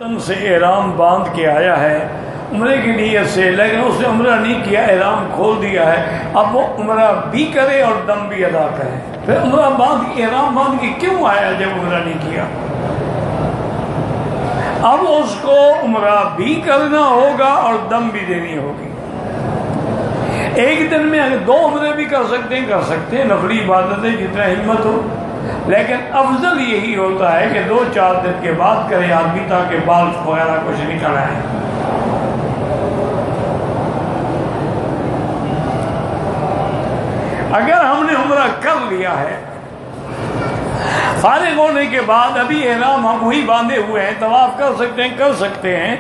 تن سے احرام باندھ کے آیا ہے عمرے کی نیت سے، لیکن اس نے عمرہ نہیں کیا، احرام کھول دیا ہے، اب وہ عمرہ بھی کرے اور دم بھی ادا کرے۔ پھر عمرہ باندھ کے احرام باندھ کے کیوں آیا جب عمرہ نہیں کیا؟ اب اس کو عمرہ بھی کرنا ہوگا اور دم بھی دینی ہوگی۔ ایک دن میں اگر 2 عمرے بھی کر سکتے ہیں نفلی عبادتیں جتنا ہمت ہو، لیکن افضل یہی ہوتا ہے کہ 2-4 دن کے بعد کرے آدمی، تاکہ بال وغیرہ کچھ نکل آئے۔ اگر ہم نے عمرہ کر لیا ہے، فارغ ہونے کے بعد ابھی احرام ہم وہی باندھے ہوئے ہیں، طواف کر سکتے ہیں،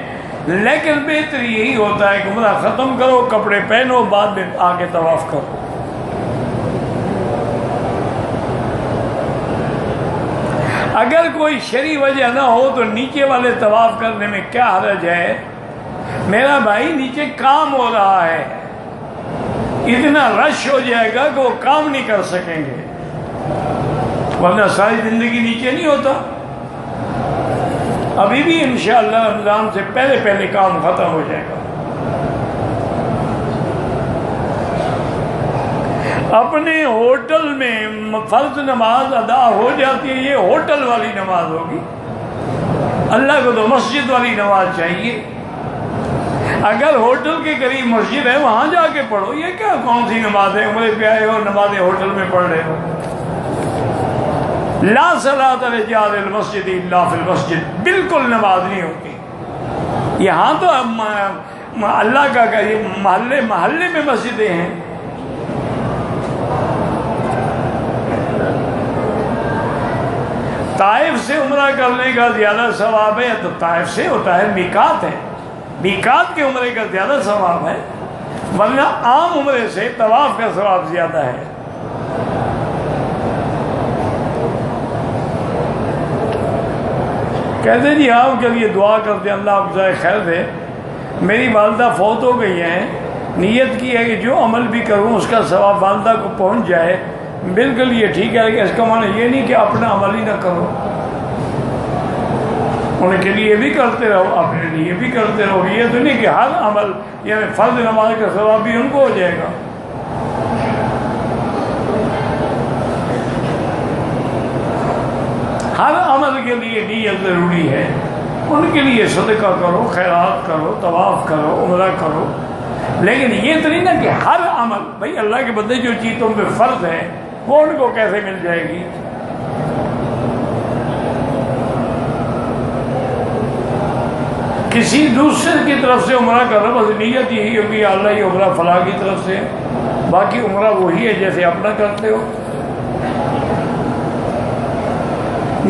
لیکن بہتر یہی ہوتا ہے کہ عمرہ ختم کرو، کپڑے پہنو، بعد میں آ کے طواف کرو۔ اگر کوئی شرعی وجہ نہ ہو تو نیچے والے طواف کرنے میں کیا حرج ہے؟ میرا بھائی نیچے کام ہو رہا ہے، اتنا رش ہو جائے گا کہ وہ کام نہیں کر سکیں گے، ورنہ ساری زندگی نیچے نہیں ہوتا۔ ابھی بھی انشاءاللہ رمضان سے پہلے کام ختم ہو جائے گا۔ اپنے ہوٹل میں فرض نماز ادا ہو جاتی ہے، یہ ہوٹل والی نماز ہوگی، اللہ کو تو مسجد والی نماز چاہیے۔ اگر ہوٹل کے قریب مسجد ہے وہاں جا کے پڑھو، یہ کیا کون سی نماز ہے؟ عمرے پہ آئے ہو نمازیں ہوٹل میں پڑھ رہے ہو۔ لا صلاۃ لجار المسجد الا فی المسجد، بالکل نماز نہیں ہوتی۔ یہاں تو اللہ کا محلے میں مسجدیں ہیں۔ طائف سے عمرہ کرنے کا زیادہ ثواب ہے تو طائف سے ہوتا ہے، میقات ہے، میقات کے عمرے کا زیادہ ثواب ہے، ورنہ عام عمرے سے طواف کا ثواب زیادہ ہے۔ کہتے جی آپ کے لیے دعا کرتے ہیں اللہ آپ جزائے خیر دے، میری والدہ فوت ہو گئی ہیں، نیت کی ہے کہ جو عمل بھی کروں اس کا ثواب والدہ کو پہنچ جائے۔ بالکل یہ ٹھیک ہے، لیکن اس کا معنی یہ نہیں کہ اپنا عمل ہی نہ کرو، ان کے لیے بھی کرتے رہو، اپنے لیے بھی کرتے رہو۔ یہ تو نہیں کہ ہر عمل یعنی فرض نماز کا ثواب بھی ان کو ہو جائے گا۔ ہر عمل کے لیے نیت ضروری ہے، ان کے لیے صدقہ کرو، خیرات کرو، طواف کرو، عمرہ کرو، لیکن یہ تو نہیں نا کہ ہر عمل، بھائی اللہ کے بندے جو چیز تم پہ فرض ہے وہ ان کو کیسے مل جائے گی؟ کسی دوسرے کی طرف سے عمرہ کر رہا، بس نیت یہی ہوگی اللہ یہ عمرہ فلاں کی طرف سے، باقی عمرہ وہی ہے جیسے اپنا کرتے ہو۔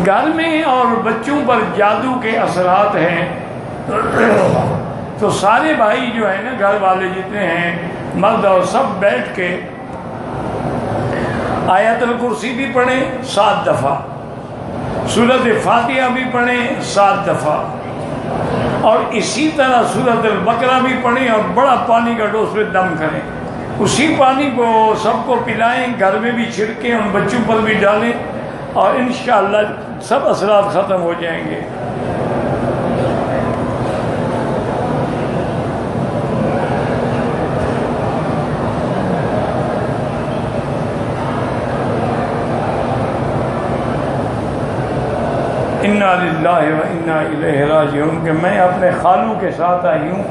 گھر میں اور بچوں پر جادو کے اثرات ہیں تو سارے بھائی جو ہیں نا، گھر والے جتنے ہیں مرد اور سب بیٹھ کے آیت الکرسی بھی پڑھیں 7 دفعہ، سورۃ فاتحہ بھی پڑھیں 7 دفعہ، اور اسی طرح سورۃ البقرہ بھی پڑھیں، اور بڑا پانی کا ڈوز پہ دم کریں، اسی پانی کو سب کو پلائیں، گھر میں بھی چھڑکیں، ان بچوں پر بھی ڈالیں، اور انشاءاللہ سب اثرات ختم ہو جائیں گے۔ انا للہ و انا الیہ راجعون کہ میں اپنے خالوں کے ساتھ آئی ہوں۔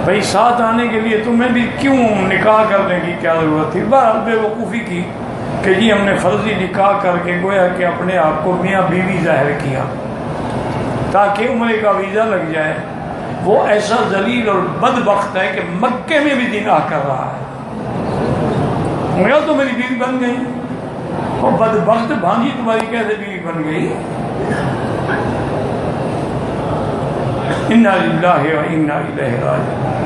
بھئی ساتھ آنے کے لیے تمہیں بھی کیوں نکاح کرنے کی کیا ضرورت تھی؟ بہرحال بے وقوفی کی کہ جی ہم نے فرضی نکاح کر کے گویا کہ اپنے آپ کو میاں بیوی ظاہر کیا تاکہ عمرے کا ویزا لگ جائے۔ وہ ایسا ذلیل اور بدبخت ہے کہ مکے میں بھی نکاح کر رہا ہے۔ میرا تو میری بیوی بن گئی، وہ بدبخت بھانجی تمہاری کیسے بیوی بن گئی؟ انا للہ و انا الیہ راجعون۔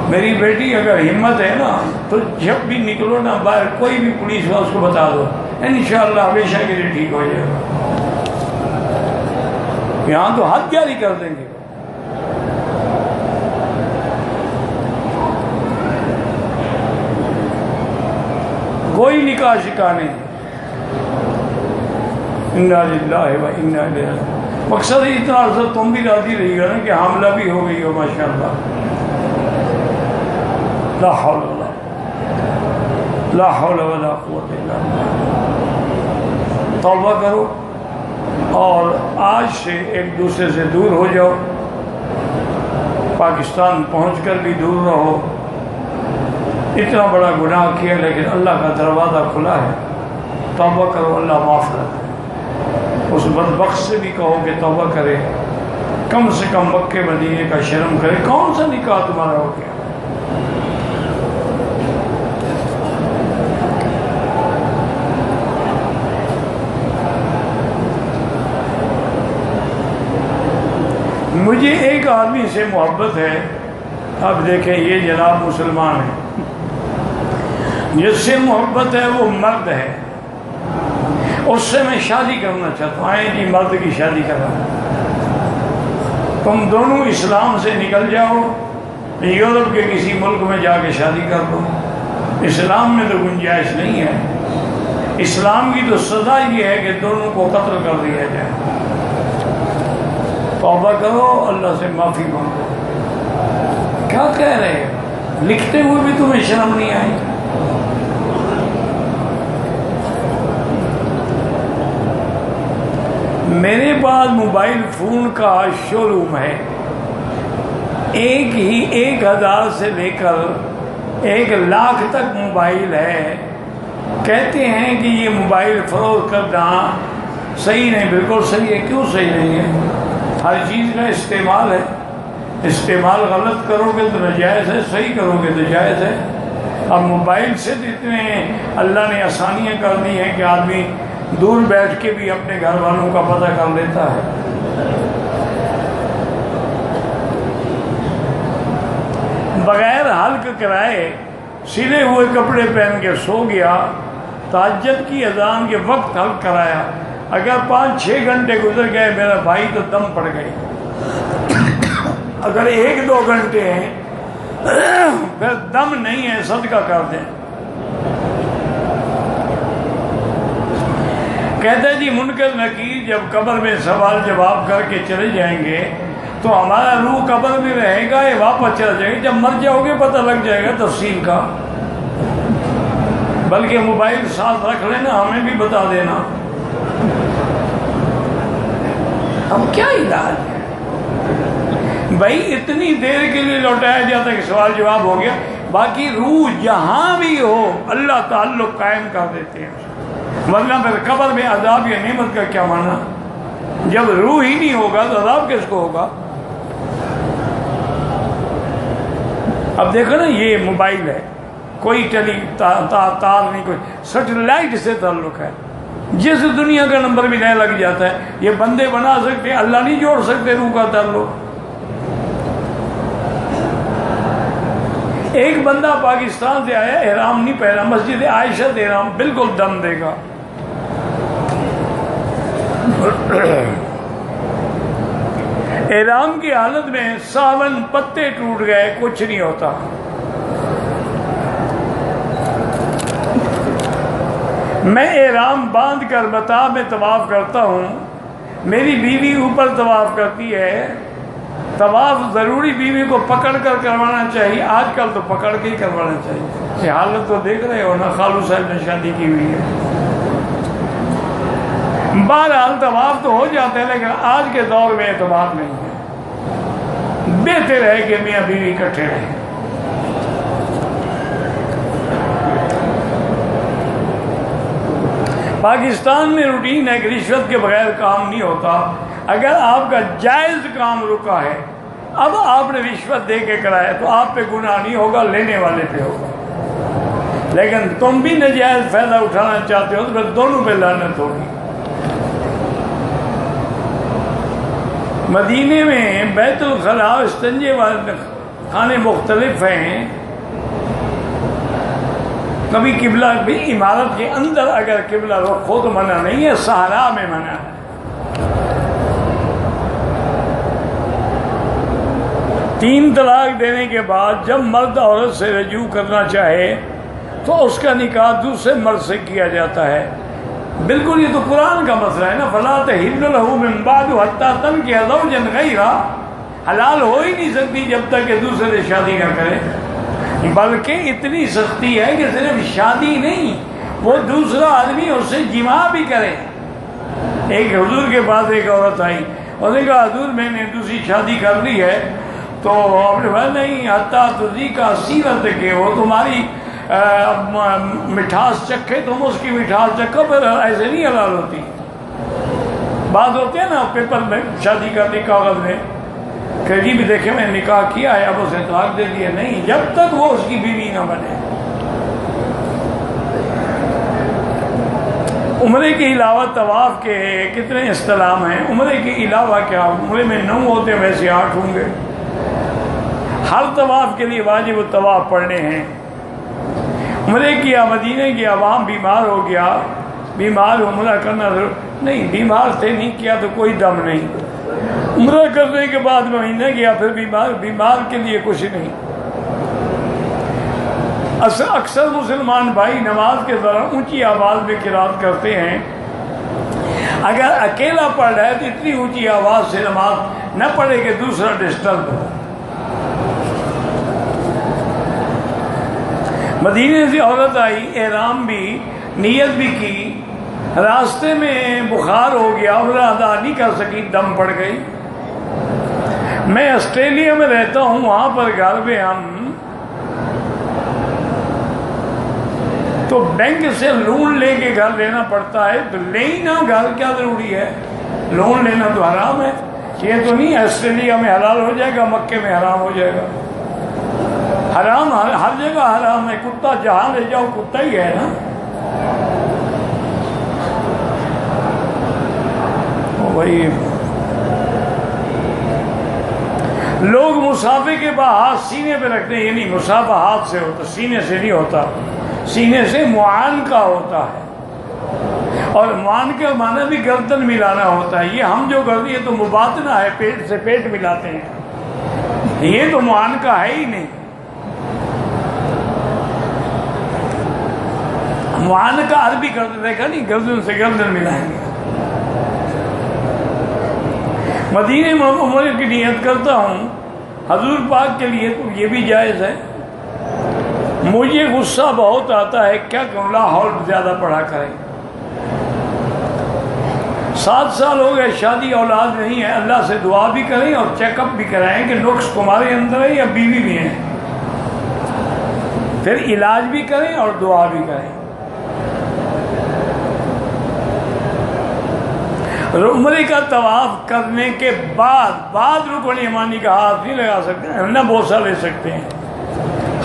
میری بیٹی اگر ہمت ہے نا تو جب بھی نکلو نا باہر، کوئی بھی پولیس ہوا اس کو بتا دو، انشاءاللہ ہمیشہ کے لیے ٹھیک ہو جائے گا۔ یہاں تو حد جاری کر دیں گے۔ کوئی نکاح شکا نہیں۔ انا للہ و انا الیہ راجعون۔ مقصد اتنا عرصہ تم بھی راضی رہی گا نا کہ حاملہ بھی ہو گئی ہو ماشاءاللہ. لا حول ولا قوت الا باللہ. توبہ کرو اور آج سے ایک دوسرے سے دور ہو جاؤ. پاکستان پہنچ کر بھی دور رہو. اتنا بڑا گناہ کیا لیکن اللہ کا دروازہ کھلا ہے. توبہ کرو, اللہ معاف کر دے. اس بدبخت سے بھی کہو کہ توبہ کرے, کم سے کم مکے مدینے کا شرم کرے. کون سا نکاح تمہارا ہو گیا؟ مجھے ایک آدمی سے محبت ہے. اب دیکھیں یہ جناب مسلمان ہے, جس سے محبت ہے وہ مرد ہے, اس سے میں شادی کرنا چاہتا ہوں. آئیں جی مرد کی شادی کرا. تم دونوں اسلام سے نکل جاؤ, یورپ کے کسی ملک میں جا کے شادی کر دو. اسلام میں تو گنجائش نہیں ہے. اسلام کی تو سزا یہ ہے کہ دونوں کو قتل کر دیا جائے. توبہ کرو, اللہ سے معافی مانگو. کیا کہہ رہے ہو؟ لکھتے ہوئے بھی تمہیں شرم نہیں آئی؟ میرے پاس موبائل فون کا شو روم ہے. 1,000 سے لے کر 1,00,000 تک موبائل ہے. کہتے ہیں کہ یہ موبائل فروخت کرنا صحیح نہیں. بالکل صحیح ہے. کیوں صحیح نہیں ہے؟ ہر چیز کا استعمال ہے. استعمال غلط کرو گے تو ناجائز ہے, صحیح کرو گے تو جائز ہے. اب موبائل سے اتنے اللہ نے آسانیاں کر دی ہیں کہ آدمی دور بیٹھ کے بھی اپنے گھر والوں کا پتہ کر لیتا ہے. بغیر حلق کرائے سلے ہوئے کپڑے پہن کے سو گیا, تہجد کی اذان کے وقت حلق کرایا, اگر 5-6 گھنٹے گزر گئے میرا بھائی تو دم پڑ گئی. اگر 1-2 گھنٹے ہیں پھر دم نہیں ہے, صدقہ کر دیں. کہتے جی منکر نکیر جب قبر میں سوال جواب کر کے چلے جائیں گے تو ہمارا روح قبر میں رہے گا, یہ واپس چلا جائے گا. جب مر جاؤ گے پتہ لگ جائے گا تفصیل کا. بلکہ موبائل ساتھ رکھ لینا, ہمیں بھی بتا دینا. اب کیا علاج ہے بھائی؟ اتنی دیر کے لیے لوٹایا جاتا ہے کہ سوال جواب ہو گیا, باقی روح جہاں بھی ہو اللہ تعلق قائم کر دیتے ہیں. ورنہ پھر قبر میں عذاب یا نعمت کا کیا معنی؟ جب روح ہی نہیں ہوگا تو عذاب کس کو ہوگا؟ اب دیکھو نا, یہ موبائل ہے, کوئی تار نہیں, کوئی سیٹلائٹ سے تعلق ہے. جس دنیا کا نمبر بھی نیا لگ جاتا ہے. یہ بندے بنا سکتے, اللہ نہیں جوڑ سکتے روح کا تعلق. ایک بندہ پاکستان سے آیا, احرام نہیں پہنا, مسجد عائشہ سے احرام, بالکل دم دے گا. احرام کی حالت میں 52 پتے ٹوٹ گئے, کچھ نہیں ہوتا. میں احرام باندھ کر مطاف میں طواف کرتا ہوں, میری بیوی اوپر طواف کرتی ہے. طواف ضروری بیوی کو پکڑ کر کروانا چاہیے, آج کل تو پکڑ کے ہی کروانا چاہیے. یہ حالت تو دیکھ رہے ہو نا, خالو صاحب نے شادی کی ہوئی ہے. بہرحال طواف تو ہو جاتا ہے لیکن آج کے دور میں اعتبار نہیں ہے. بہتر ہے کہ میاں بیوی اکٹھے رہیں. پاکستان میں روٹین ہے کہ رشوت کے بغیر کام نہیں ہوتا. اگر آپ کا جائز کام رکا ہے, اب آپ نے رشوت دے کے کرایا تو آپ پہ گناہ نہیں ہوگا, لینے والے پہ ہوگا. لیکن تم بھی ناجائز فائدہ اٹھانا چاہتے ہو تو پھر دونوں پہ لعنت ہوگی. مدینے میں بیت الخلاء استنجے والے خانے مختلف ہیں. کبھی قبلہ بھی عمارت کے اندر اگر قبلہ رخ ہو تو منع نہیں ہے, صحرا میں منع ہے. تین طلاق دینے کے بعد جب مرد عورت سے رجوع کرنا چاہے تو اس کا نکاح دوسرے مرد سے کیا جاتا ہے. بالکل یہ تو قرآن کا مسئلہ ہے نا، فلا تحل له من بعد حتی تنکح زوجا غیرہ، حلال ہو ہی نہیں سکتی جب تک کہ دوسرے سے شادی نہ کرے، بلکہ اتنی سختی ہے کہ صرف شادی نہیں، وہ دوسرا آدمی اس سے جماع بھی کرے۔ ایک حضور کے پاس ایک عورت آئی، اس نے کہا حضور میں نے دوسری شادی کر لی ہے، تو آپ نے کہا نہیں حتی تذیق سیرت کے، وہ تمہاری مٹھاس چکھے، تم اس کی مٹھاس چکھو، پھر ایسے نہیں حلال ہوتی۔ بات ہوتے ہیں نا پیپر میں شادی کرنے کاغذ میں کہ جی بھی دیکھیں میں نے نکاح کیا ہے، اب اسے طلاق دے دیا، نہیں، جب تک وہ اس کی بیوی نہ بنے۔ عمرے کے علاوہ طواف کے کتنے استلام ہیں؟ عمرے کے علاوہ کیا، عمرے میں 9 ہوتے ہیں، ویسے 8 ہوں گے۔ ہر طواف کے لیے واجب الطواف پڑھنے ہیں۔ عمرے کیا، مدینہ کی عوام بیمار ہو گیا، بیمار عمرہ کرنا ضرور نہیں، بیمار تھے نہیں کیا تو کوئی دم نہیں، عمرہ کرنے کے بعد مہینہ گیا پھر بیمار کے لیے کچھ نہیں۔ اکثر مسلمان بھائی نماز کے دوران اونچی آواز میں قرات کرتے ہیں، اگر اکیلا پڑھ رہا ہے تو اتنی اونچی آواز سے نماز نہ پڑھے کہ دوسرا ڈسٹرب ہو۔ مدینے سے عورت آئی، احرام بھی، نیت بھی کی، راستے میں بخار ہو گیا، عمرہ ادا نہیں کر سکی، دم پڑ گئی۔ میں آسٹریلیا میں رہتا ہوں، وہاں پر گھر میں ہم تو بینک سے لون لے کے گھر لینا پڑتا ہے، تو لے ہی نہ، گھر کیا ضروری ہے، لون لینا تو حرام ہے۔ یہ تو نہیں آسٹریلیا میں حلال ہو جائے گا، مکے میں حرام ہو جائے گا، حرام ہر جگہ حرام ہے۔ کتا جہاں لے جاؤ کتا ہی ہے نا۔ وہی لوگ مسافے کے بعد ہاتھ سینے پہ رکھتے ہیں، یعنی مسافہ ہاتھ سے ہوتا، سینے سے نہیں ہوتا، سینے سے معانقہ ہوتا ہے، اور معانقہ کا معنی بھی گردن ملانا ہوتا ہے۔ یہ ہم جو کرتے ہیں تو مباطنہ ہے، پیٹ سے پیٹ ملاتے ہیں، یہ تو معانقہ ہے ہی نہیں۔ معانقہ عربی کرتے دیکھا نہیں، گردن سے گردن ملائیں گے۔ مدینے میں عمرے کی نیت کرتا ہوں حضور پاک کے لیے، تو یہ بھی جائز ہے۔ مجھے غصہ بہت آتا ہے، کیا کروں، لاہور زیادہ پڑھا کریں۔ 7 سال ہو گئے شادی، اولاد نہیں ہے، اللہ سے دعا بھی کریں اور چیک اپ بھی کرائیں کہ نقص تمہارے اندر ہے یا بیوی بھی ہے، پھر علاج بھی کریں اور دعا بھی کریں۔ عمرے کا طواف کرنے کے بعد رکن یمانی کا ہاتھ نہیں لگا سکتے، نہ بوسہ لے سکتے ہیں۔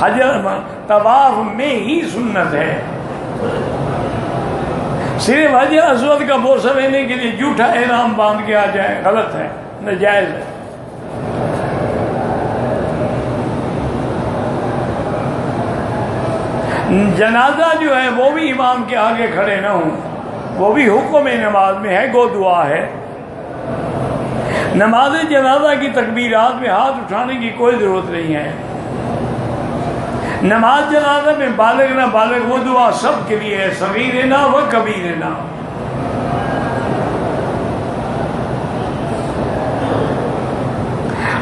حجر طواف میں ہی سنت ہے، صرف حجر اسود کا بوسہ لینے کے لیے جھوٹا احرام باندھ کے آ جائے، غلط ہے، ناجائز ہے۔ جنازہ جو ہے وہ بھی امام کے آگے کھڑے نہ ہوں، وہ بھی حکم نماز میں ہے، گو دعا ہے۔ نماز جنازہ کی تکبیرات میں ہاتھ اٹھانے کی کوئی ضرورت نہیں ہے۔ نماز جنازہ میں بالغ نہ بالغ وہ دعا سب کے لیے ہے، صغیرنا و کبیرنا۔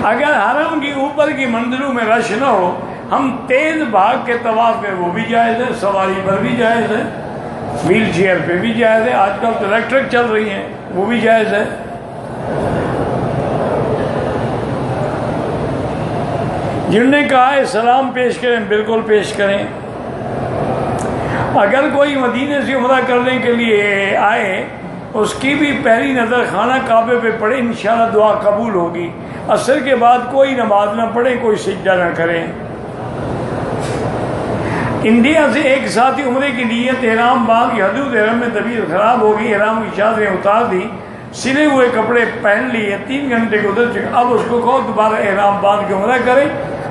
اگر حرم کی اوپر کی منزلوں میں رش نہ ہو، ہم تیز بھاگ کے طواف میں وہ بھی جائز ہے، سواری پر بھی جائز ہے، ویل چیئر پہ بھی جائز ہے، آج کل تو الیکٹرک چل رہی ہیں وہ بھی جائز ہے۔ جنہوں نے کہا ہے سلام پیش کریں، بالکل پیش کریں۔ اگر کوئی مدینے سے عمرہ کرنے کے لیے آئے، اس کی بھی پہلی نظر خانہ کعبے پہ پڑے، انشاءاللہ دعا قبول ہوگی۔ عصر کے بعد کوئی نماز نہ پڑھے، کوئی سجدہ نہ کریں۔ انڈیا سے ایک ساتھی عمرے کی نیت احرام باندھ کی، حدود احرام میں طبیعت خراب ہو گئی، احرام کی چادریں اتار دی، سلے ہوئے کپڑے پہن لیے، 3 گھنٹے گزر چکے، اب اس کو کہو دوبارہ احرام باندھ کے عمرہ کرے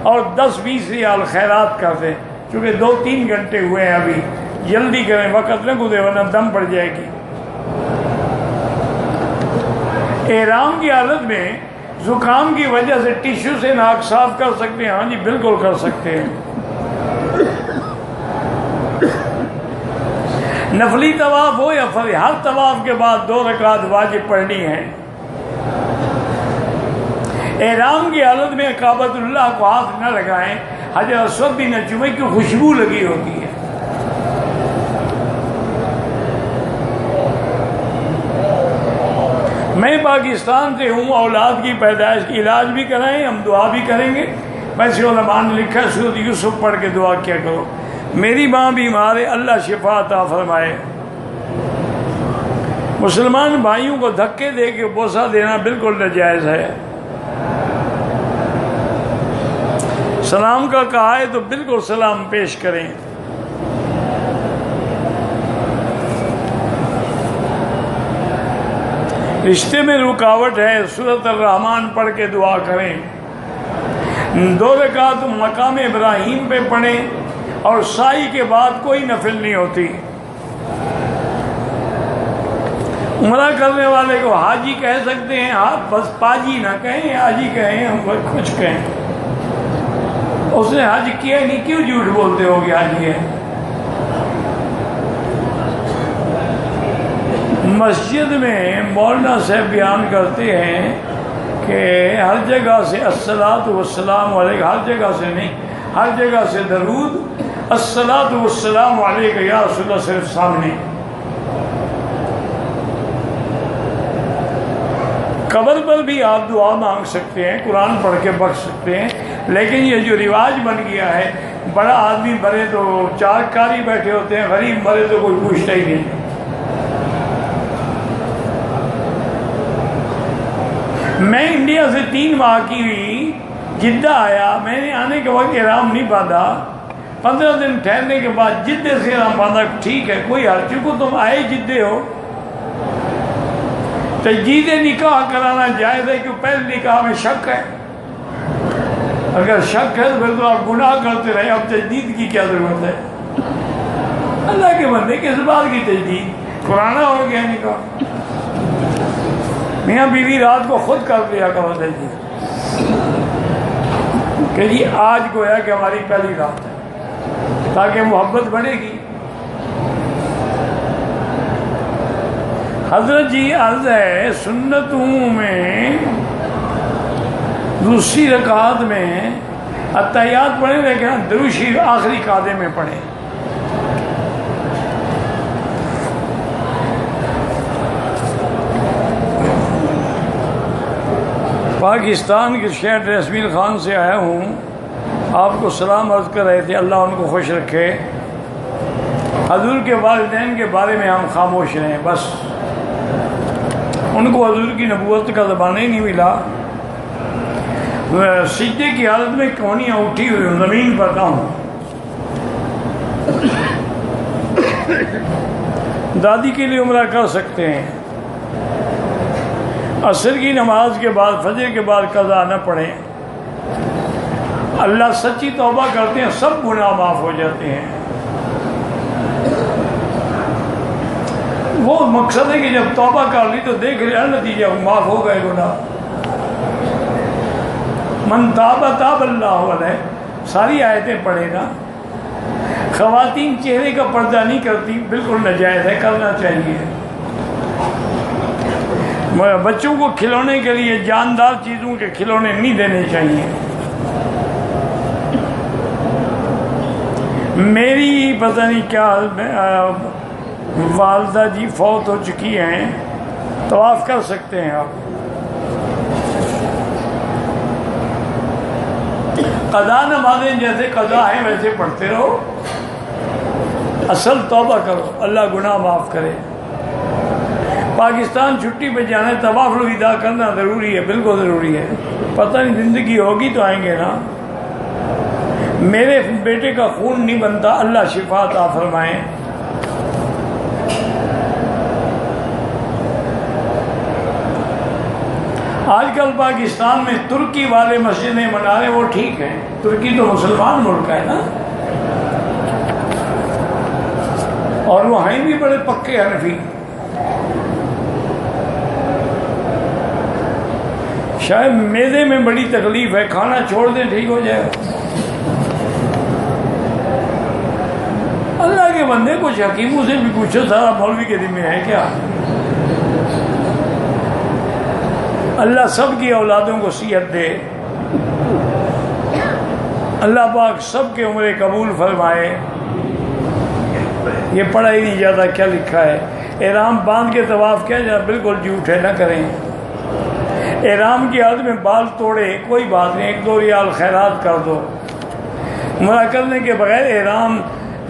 اور 10-20 ریال خیرات کر دیں، چونکہ 2-3 گھنٹے ہوئے ہیں، ابھی جلدی کریں، وقت نہ گزرے ورنہ دم پڑ جائے گی۔ احرام کی حالت میں زکام کی وجہ سے ٹیشو سے ناک صاف کر سکتے ہیں؟ ہاں جی بالکل کر سکتے ہیں۔ نفلی طواف ہو یا فرض، ہر طواف کے بعد 2 رکعت واجب پڑھنی ہے۔ احرام کی حالت میں کعبۃ اللہ کو ہاتھ نہ لگائیں، حجر اسود بھی نہ چومیں کہ خوشبو لگی ہوتی ہے۔ میں پاکستان سے ہوں، اولاد کی پیدائش کی علاج بھی کرائیں، ہم دعا بھی کریں گے۔ ویسے علماء نے لکھا سورۃ یوسف پڑھ کے دعا کیا کرو۔ میری ماں بیمار ہے، اللہ شفا عطا فرمائے۔ مسلمان بھائیوں کو دھکے دے کے بوسہ دینا بالکل ناجائز ہے۔ سلام کا کہا ہے تو بالکل سلام پیش کریں۔ رشتے میں رکاوٹ ہے، سورۃ الرحمن پڑھ کے دعا کریں۔ 2 رکعت مقام ابراہیم پہ پڑھیں، اور سائی کے بعد کوئی نفل نہیں ہوتی۔ عمرہ کرنے والے کو حاجی کہہ سکتے ہیں، آپ بس پاجی نہ کہیں، حاجی کہیں، ہم کچھ کہیں۔ اس نے حج کیا نہیں، کیوں جھوٹ بولتے ہو کہ حاجی ہے؟ مسجد میں مولانا صاحب بیان کرتے ہیں کہ ہر جگہ سے الصلاۃ والسلام علیک، ہر جگہ سے نہیں، ہر جگہ سے درود الصلاۃ والسلام علیک یا رسول اللہ صرف سامنے۔ قبر پر بھی آپ دعا مانگ سکتے ہیں، قرآن پڑھ کے بخش سکتے ہیں، لیکن یہ جو رواج بن گیا ہے، بڑا آدمی مرے تو 4 قاری بیٹھے ہوتے ہیں، غریب مرے تو کوئی پوچھتا ہی نہیں۔ میں انڈیا سے 3 ماہ کی ہوئی جدہ آیا، میں نے آنے کے وقت احرام نہیں باندھا، 15 دن ٹھہرنے کے بعد جدے سے احرام باندھا۔ ٹھیک ہے، کوئی حرج، چونکہ تم آئے جدے ہو۔ تجدید نکاح کرانا جائز ہے، کہ پہلے نکاح میں شک ہے؟ اگر شک ہے تو پھر تو آپ گناہ کرتے رہے، اب تجدید کی کیا ضرورت ہے؟ اللہ کے بندے کس بات کی تجدید؟ پرانا ہو گیا نکاح۔ میاں بیوی رات کو خود کر لیا کرو تجدید، کہ جی آج گویا کہ ہماری پہلی رات ہے، تاکہ محبت بڑھے گی۔ حضرت جی عرض ہے، سنتوں میں دوسری رکعت میں اتحیات پڑھیں، لیکن درود شریف آخری قاعدے میں پڑھیں۔ پاکستان کے شہر ڈریسمیل خان سے آیا ہوں، آپ کو سلام عرض کر رہے تھے، اللہ ان کو خوش رکھے۔ حضور کے والدین کے بارے میں ہم خاموش رہیں، بس ان کو حضور کی نبوت کا زمانہ ہی نہیں ملا۔ سجدے کی حالت میں کونیاں اٹھی ہوئی زمین پر ہوں۔ دادی کے لیے عمرہ کر سکتے ہیں، عصر کی نماز کے بعد، فجر کے بعد قضا نہ پڑھیں۔ اللہ سچی توبہ کرتے ہیں، سب گناہ معاف ہو جاتے ہیں۔ وہ مقصد ہے کہ جب توبہ کر لی تو دیکھ لیا نتیجہ، معاف ہو گئے گناہ۔ من تاب تاب اللہ علیہ، ساری آیتیں پڑھے نا۔ خواتین چہرے کا پردہ نہیں کرتی، بالکل ناجائز ہے، کرنا چاہیے۔ بچوں کو کھلونے کے لیے جاندار چیزوں کے کھلونے نہیں دینے چاہیے۔ میری پتہ نہیں کیا والدہ جی فوت ہو چکی ہیں، طواف کر سکتے ہیں آپ۔ قضا نمازیں جیسے قضا ہیں ویسے پڑھتے رہو، اصل توبہ کرو، اللہ گناہ معاف کرے۔ پاکستان چھٹی پہ جانا ہے، طواف الوداع کرنا ضروری ہے، بالکل ضروری ہے۔ پتہ نہیں زندگی ہوگی تو آئیں گے نا۔ میرے بیٹے کا خون نہیں بنتا، اللہ شفا عطا فرمائیں۔ آج کل پاکستان میں ترکی والے مسجدیں بنا رہے ہیں، وہ ٹھیک ہیں، ترکی تو مسلمان ملک ہے نا، اور وہ ہیں بھی بڑے پکے حنفی۔ شاید میدے میں بڑی تکلیف ہے، کھانا چھوڑ دیں ٹھیک ہو جائے گا۔ اللہ کے بندے کچھ حکیموں سے بھی پوچھو، سارا مولوی کے دل میں ہے کیا؟ اللہ سب کی اولادوں کو صحت دے، اللہ پاک سب کے عمرے قبول فرمائے۔ یہ پڑھا ہی نہیں جاتا کیا لکھا ہے، احرام باندھ کے طواف کیا جاتا، بالکل جھوٹ ہے، نہ کریں۔ احرام کی حالت میں بال توڑے کوئی بات نہیں، 1-2 ریال خیرات کر دو۔ عمرہ کرنے کے بغیر احرام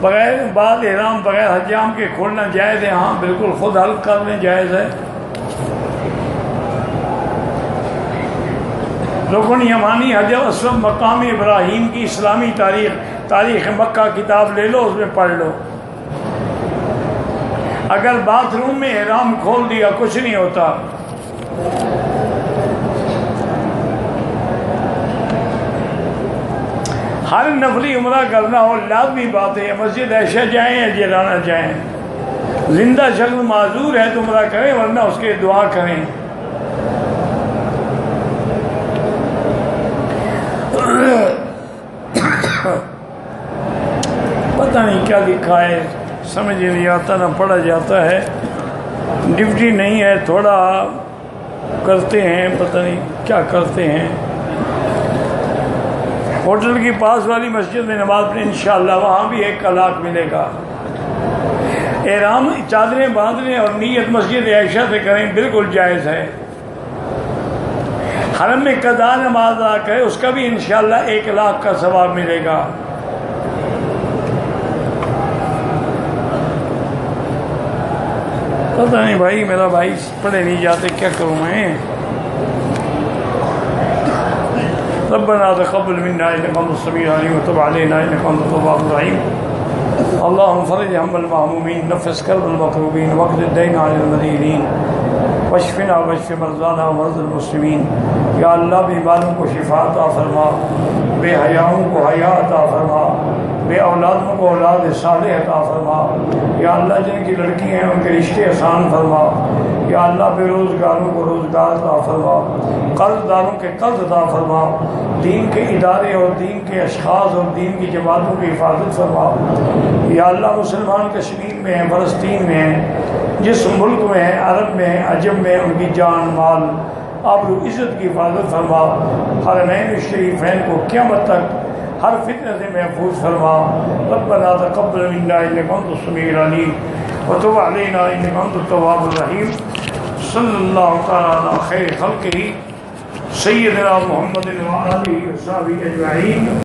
بغیر حجام کے کھولنا جائز ہے؟ ہاں بالکل، خود حلق کر لیں، جائز ہے۔ رکن یمانی، حجر اسود، مقام ابراہیم کی اسلامی تاریخ مکہ کتاب لے لو، اس میں پڑھ لو۔ اگر باتھ روم میں احرام کھول دیا کچھ نہیں ہوتا۔ ہر نفلی عمرہ کرنا ہو لازمی بات ہے، مسجد عائشہ جائیں یا جیلانہ جائیں، زندہ شخص معذور ہے تو عمرہ کریں، ورنہ اس کے دعا کریں۔ پتہ نہیں کیا لکھا ہے، سمجھ نہیں آتا، نہ پڑھا جاتا ہے، ڈیوٹی نہیں ہے، تھوڑا کرتے ہیں، پتہ نہیں کیا کرتے ہیں۔ ہوٹل کی پاس والی مسجد میں نماز پڑھیں انشاءاللہ، وہاں بھی 1 لاکھ ملے گا۔ احرام چادریں باندھنے اور نیت مسجد عائشہ سے کریں، بالکل جائز ہے۔ حرم میں قضا نماز ادا کرے، اس کا بھی انشاءاللہ 1 لاکھ کا ثواب ملے گا۔ پتہ نہیں بھائی، میرا بھائی پڑھے نہیں جاتے، کیا کروں میں؟ ربنا تقبل منا انك انت السميع العليم وتب علينا انك انت التواب الرحيم اللهم فرج هم المهمومين، نفس كرب المكروبين، واقض الدين عن المدينين، واشفنا واشف مرضانا ومرضى المسلمين۔ یا اللہ بیماروں کو شفا عطا فرما، بے حیاؤں کو حیا عطا فرما، بے اولادوں کو اولاد صالح عطا فرما۔ یا اللہ جن کی لڑکی ہیں ان کے رشتے آسان فرما۔ یا اللہ بے روزگاروں کو روزگار عطا فرما، قرض داروں کے قرض عطا فرما، دین کے ادارے اور دین کے اشخاص اور دین کی جماعتوں کی حفاظت فرما۔ یا اللہ مسلمان کشمیر میں ہیں، فلسطین میں ہیں، جس ملک میں ہیں، عرب میں ہیں، عجم میں، ان کی جان مال آبرو عزت کی حفاظت فرما۔ حرمین الشریفین کو قیامت تک ہر فتنہ سے محفوظ فرما۔ ربنا تقبل منا انک انت السمیع العلیم وتب علینا انک انت التواب الرحیم۔ صلی اللہ تعالی علی خیر خلقہ سیدنا محمد وآلہ وصحبہ اجمعین۔